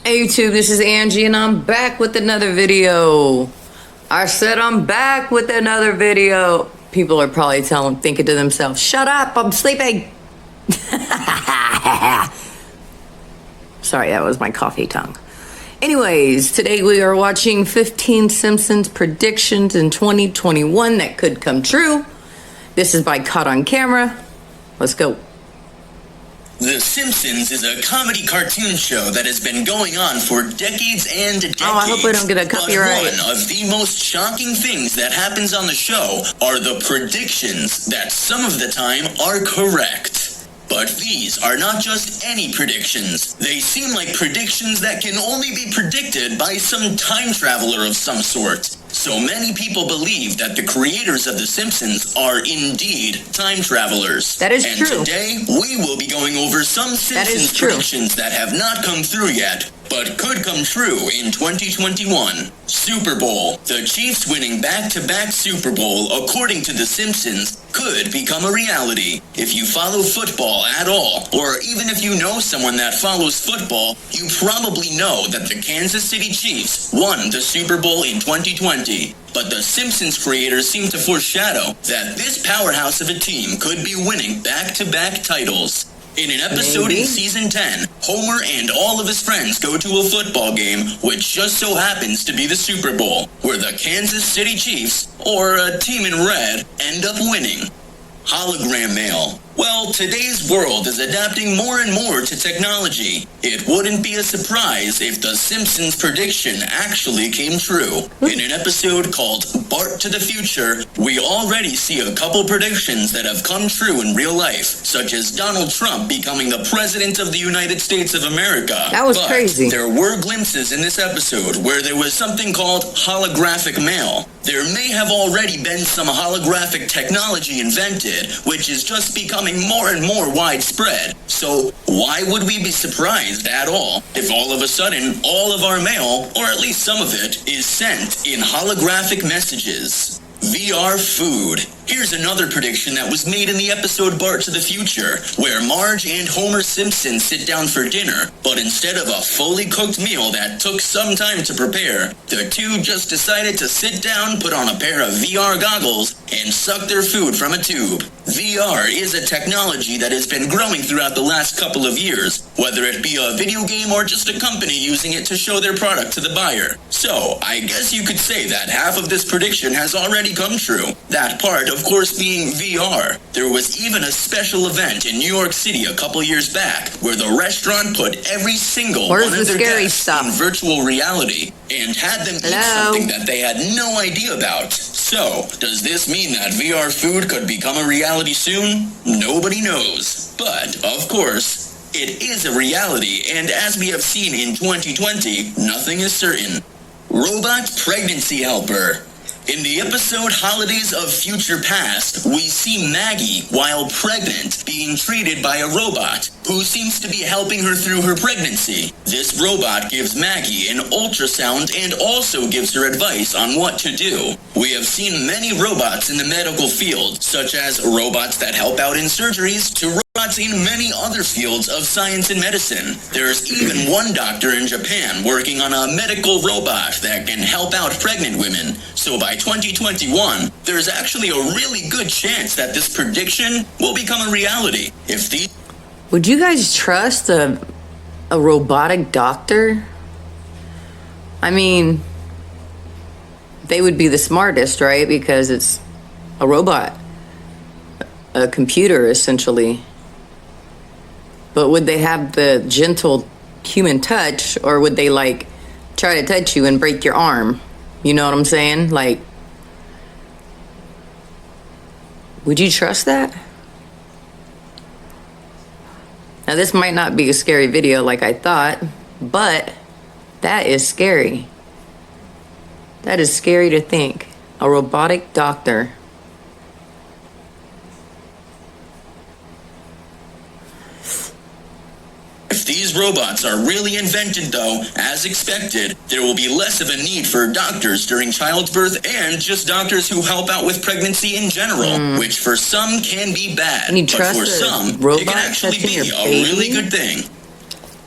Hey YouTube, this is Angie and I'm back with another video. I said I'm back with another video. People are probably thinking to themselves, shut up, I'm sleeping. Sorry, that was my coffee tongue. Anyways, today we are watching 15 Simpsons predictions in 2021 that could come true. This is by Caught on Camera. Let's go. The Simpsons is a comedy cartoon show that has been going on for decades and decades. Oh, I hope we don't get a copyright. But one of the most shocking things that happens on the show are the predictions that some of the time are correct. But these are not just any predictions. They seem like predictions that can only be predicted by some time traveler of some sort. So many people believe that the creators of The Simpsons are indeed time travelers. That is true. And today, we will be going over some Simpsons predictions that have not come through yet, but could come true in 2021. Super Bowl. The Chiefs winning back-to-back Super Bowl, according to The Simpsons, could become a reality. If you follow football at all, or even if you know someone that follows football, you probably know that the Kansas City Chiefs won the Super Bowl in 2020. But the Simpsons creators seem to foreshadow that this powerhouse of a team could be winning back-to-back titles. In an episode in Season 10, Homer and all of his friends go to a football game, which just so happens to be the Super Bowl, where the Kansas City Chiefs, or a team in red, end up winning. Hologram mail. Well, today's world is adapting more and more to technology. It wouldn't be a surprise if the Simpsons prediction actually came true. In an episode called Bart to the Future, we already see a couple predictions that have come true in real life, such as Donald Trump becoming the President of the United States of America. That was crazy. There were glimpses in this episode where there was something called holographic mail. There may have already been some holographic technology invented, which is just becoming more and more widespread. So why would we be surprised at all if all of a sudden all of our mail, or at least some of it, is sent in holographic messages? VR food. Here's another prediction that was made in the episode Bart to the Future, where Marge and Homer Simpson sit down for dinner, but instead of a fully cooked meal that took some time to prepare, the two just decided to sit down, put on a pair of VR goggles, and suck their food from a tube. VR is a technology that has been growing throughout the last couple of years, whether it be a video game or just a company using it to show their product to the buyer. So, I guess you could say that half of this prediction has already come true. That part, of course, being VR. There was even a special event in New York City a couple years back where the restaurant put every single one of their guests in virtual reality and had them eat something that they had no idea about. So, does this mean that VR food could become a reality soon? Nobody knows. But, of course, it is a reality, and as we have seen in 2020, nothing is certain. Robot pregnancy helper. In the episode Holidays of Future Past, we see Maggie, while pregnant, being treated by a robot who seems to be helping her through her pregnancy. This robot gives Maggie an ultrasound and also gives her advice on what to do. We have seen many robots in the medical field, such as robots that help out in surgeries to robots in many other fields of science and medicine. There's even one doctor in Japan working on a medical robot that can help out pregnant women. So by 2021, there's actually a really good chance that this prediction will become a reality. Would you guys trust a robotic doctor? I mean, they would be the smartest, right? Because it's a robot, a computer, essentially. But would they have the gentle human touch, or would they, like, try to touch you and break your arm? You know what I'm saying? Like, would you trust that? Now, this might not be a scary video like I thought, but that is scary. That is scary to think. A robotic doctor. If these robots are really invented, though, as expected, there will be less of a need for doctors during childbirth and just doctors who help out with pregnancy in general, which for some can be bad, but for some, it can actually be a really good thing.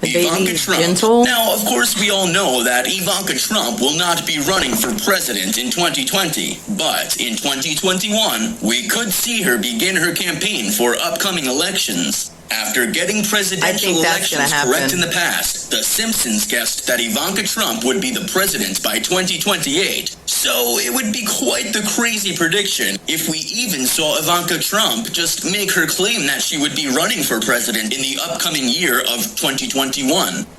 The Ivanka baby's Trump. gentle. Now, of course, we all know that Ivanka Trump will not be running for president in 2020. But in 2021, we could see her begin her campaign for upcoming elections. After getting presidential elections correct in the past, The Simpsons guessed that Ivanka Trump would be the president by 2028. So it would be quite the crazy prediction if we even saw Ivanka Trump just make her claim that she would be running for president in the upcoming year of 2021.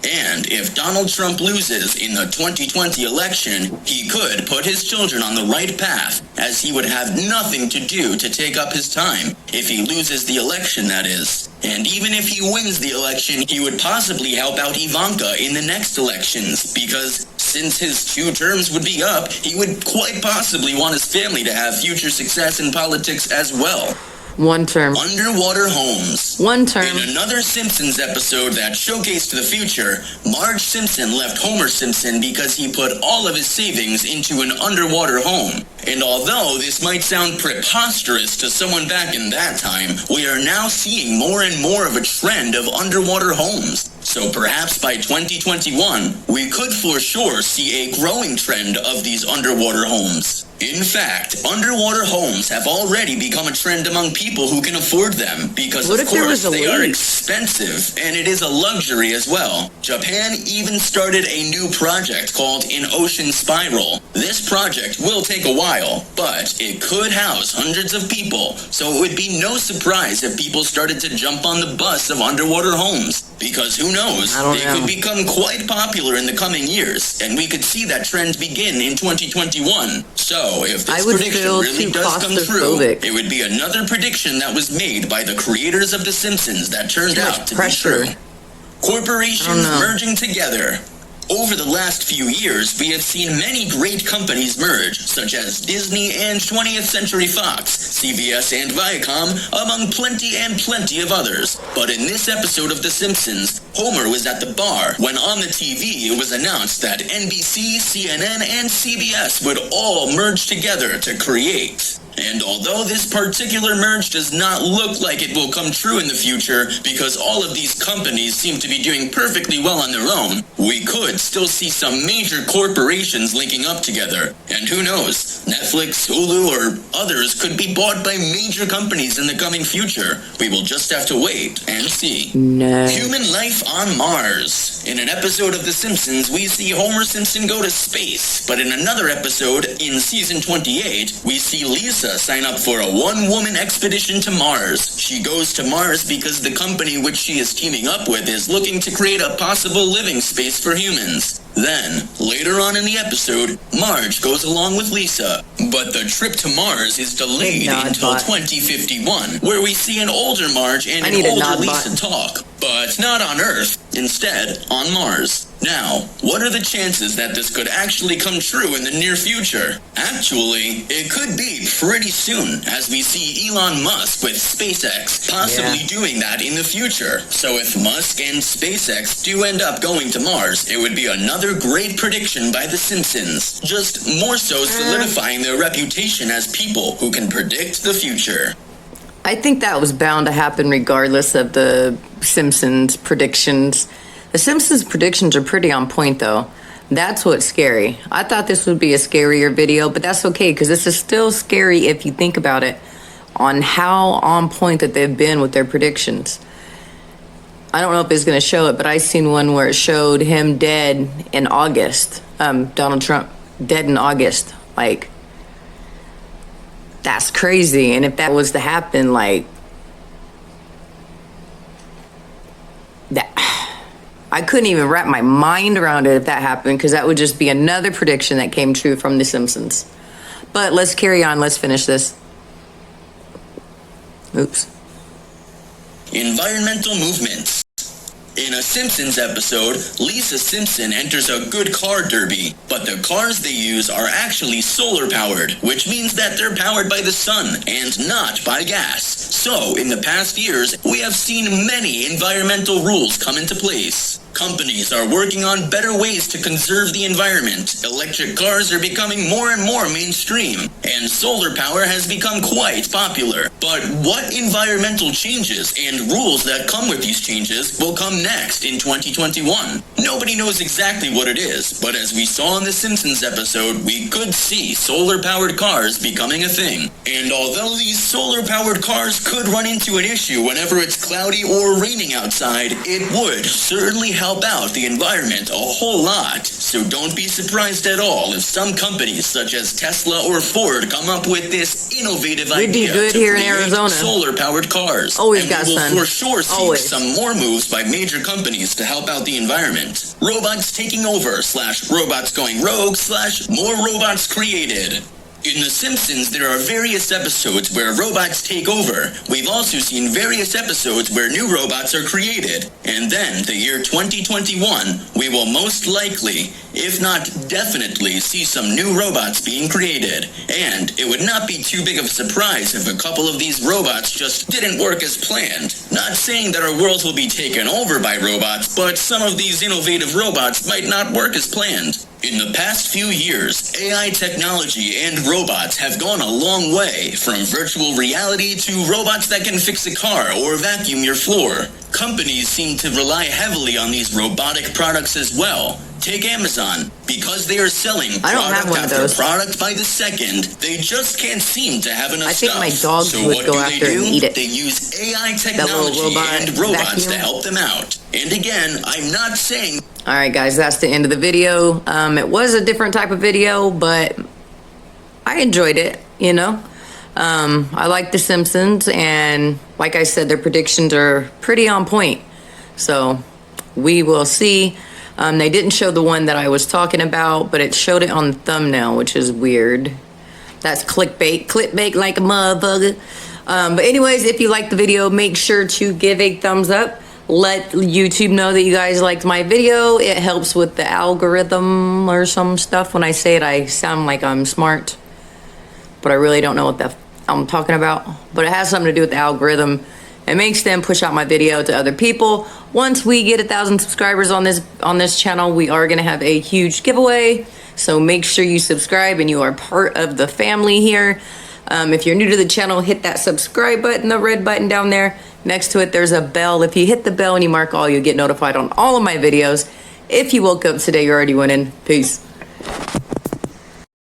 And if Donald Trump loses in the 2020 election, he could put his children on the right path, as he would have nothing to do to take up his time if he loses the election, that is. And even if he wins the election, he would possibly help out Ivanka in the next elections, because since his 2 terms would be up, he would quite possibly want his family to have future success in politics as well. 1 term. Underwater homes. 1 term. In another Simpsons episode that showcased the future, Marge Simpson left Homer Simpson because he put all of his savings into an underwater home. And although this might sound preposterous to someone back in that time, we are now seeing more and more of a trend of underwater homes. So perhaps by 2021, we could for sure see a growing trend of these underwater homes. In fact, underwater homes have already become a trend among people who can afford them, because of course they are expensive, and it is a luxury as well. Japan even started a new project called An Ocean Spiral. This project will take a while, but it could house hundreds of people, so it would be no surprise if people started to jump on the bus of underwater homes. Because who knows, they could become quite popular in the coming years, and we could see that trend begin in 2021. So, if this prediction really does come true, it would be another prediction that was made by the creators of The Simpsons that turned out to be true. Corporations merging together. Over the last few years, we have seen many great companies merge, such as Disney and 20th Century Fox, CBS and Viacom, among plenty of others. But in this episode of The Simpsons, Homer was at the bar when on the TV it was announced that NBC, CNN, and CBS would all merge together to create. And although this particular merge does not look like it will come true in the future, because all of these companies seem to be doing perfectly well on their own, we could still see some major corporations linking up together. And who knows, Netflix, Hulu, or others could be bought by major companies in the coming future. We will just have to wait and see. No. Human life on Mars. In an episode of The Simpsons, we see Homer Simpson go to space, but in another episode, in season 28, we see Lisa sign up for a 1-woman expedition to Mars. She goes to Mars because the company which she is teaming up with is looking to create a possible living space for humans. Then, later on in the episode, Marge goes along with Lisa, but the trip to Mars is delayed until 2051, where we see an older Marge and an older Lisa talk, but not on Earth, instead on Mars. Now, what are the chances that this could actually come true in the near future? Actually, it could be pretty soon, as we see Elon Musk with SpaceX possibly doing that in the future. So if Musk and SpaceX do end up going to Mars, it would be another great prediction by The Simpsons, just more so solidifying their reputation as people who can predict the future. I think that was bound to happen regardless of the Simpsons predictions. The Simpsons predictions are pretty on point, though. That's what's scary. I thought this would be a scarier video, but that's okay, because this is still scary if you think about it, on how on point that they've been with their predictions. I don't know if it's going to show it, but I seen one where it showed him dead in August. Donald Trump dead in August. Like, that's crazy. And if that was to happen, like, that, I couldn't even wrap my mind around it if that happened, because that would just be another prediction that came true from The Simpsons. But let's carry on. Let's finish this. Oops. Environmental movements. In a Simpsons episode, Lisa Simpson enters a good car derby, but the cars they use are actually solar-powered, which means that they're powered by the sun and not by gas. So, in the past years, we have seen many environmental rules come into place. Companies are working on better ways to conserve the environment. Electric cars are becoming more and more mainstream, and solar power has become quite popular. But what environmental changes and rules that come with these changes will come next in 2021? Nobody knows exactly what it is, but as we saw in the Simpsons episode, we could see solar-powered cars becoming a thing. And although these solar-powered cars could run into an issue whenever it's cloudy or raining outside, it would certainly help out the environment a whole lot. So don't be surprised at all if some companies such as Tesla or Ford come up with this innovative idea good to here in create Arizona. solar-powered cars. Always And got we will sun. for sure see Always. some more moves by major companies to help out the environment. Robots taking over / robots going rogue / more robots created. In The Simpsons, there are various episodes where robots take over. We've also seen various episodes where new robots are created. And then, the year 2021, we will most likely, if not definitely, see some new robots being created. And it would not be too big of a surprise if a couple of these robots just didn't work as planned. Not saying that our world will be taken over by robots, but some of these innovative robots might not work as planned. In the past few years, AI technology and robots have gone a long way, from virtual reality to robots that can fix a car or vacuum your floor. Companies seem to rely heavily on these robotic products as well. Take Amazon. Because they are selling I don't have product one of after those. product by the second, they just can't seem to have enough I think stuff. my dogs so would what go do after they and do? eat it. They use AI little technology robot and robots vacuum. to help them out. And again, I'm not saying All right, guys, that's the end of the video. It was a different type of video, but I enjoyed it, you know. I like The Simpsons, and like I said, their predictions are pretty on point. So we will see. They didn't show the one that I was talking about, but it showed it on the thumbnail, which is weird. That's clickbait like a motherfucker. But anyways, if you liked the video, make sure to give a thumbs up. Let YouTube know that you guys liked my video. It helps with the algorithm or some stuff. When I say it, I sound like I'm smart, but I really don't know what I'm talking about. But it has something to do with the algorithm. It makes them push out my video to other people. Once we get 1,000 subscribers on this channel, we are gonna have a huge giveaway. So make sure you subscribe and you are part of the family here. If you're new to the channel, hit that subscribe button, the red button down there. Next to it, there's a bell. If you hit the bell and you mark all, you'll get notified on all of my videos. If you woke up today, you're already winning. Peace.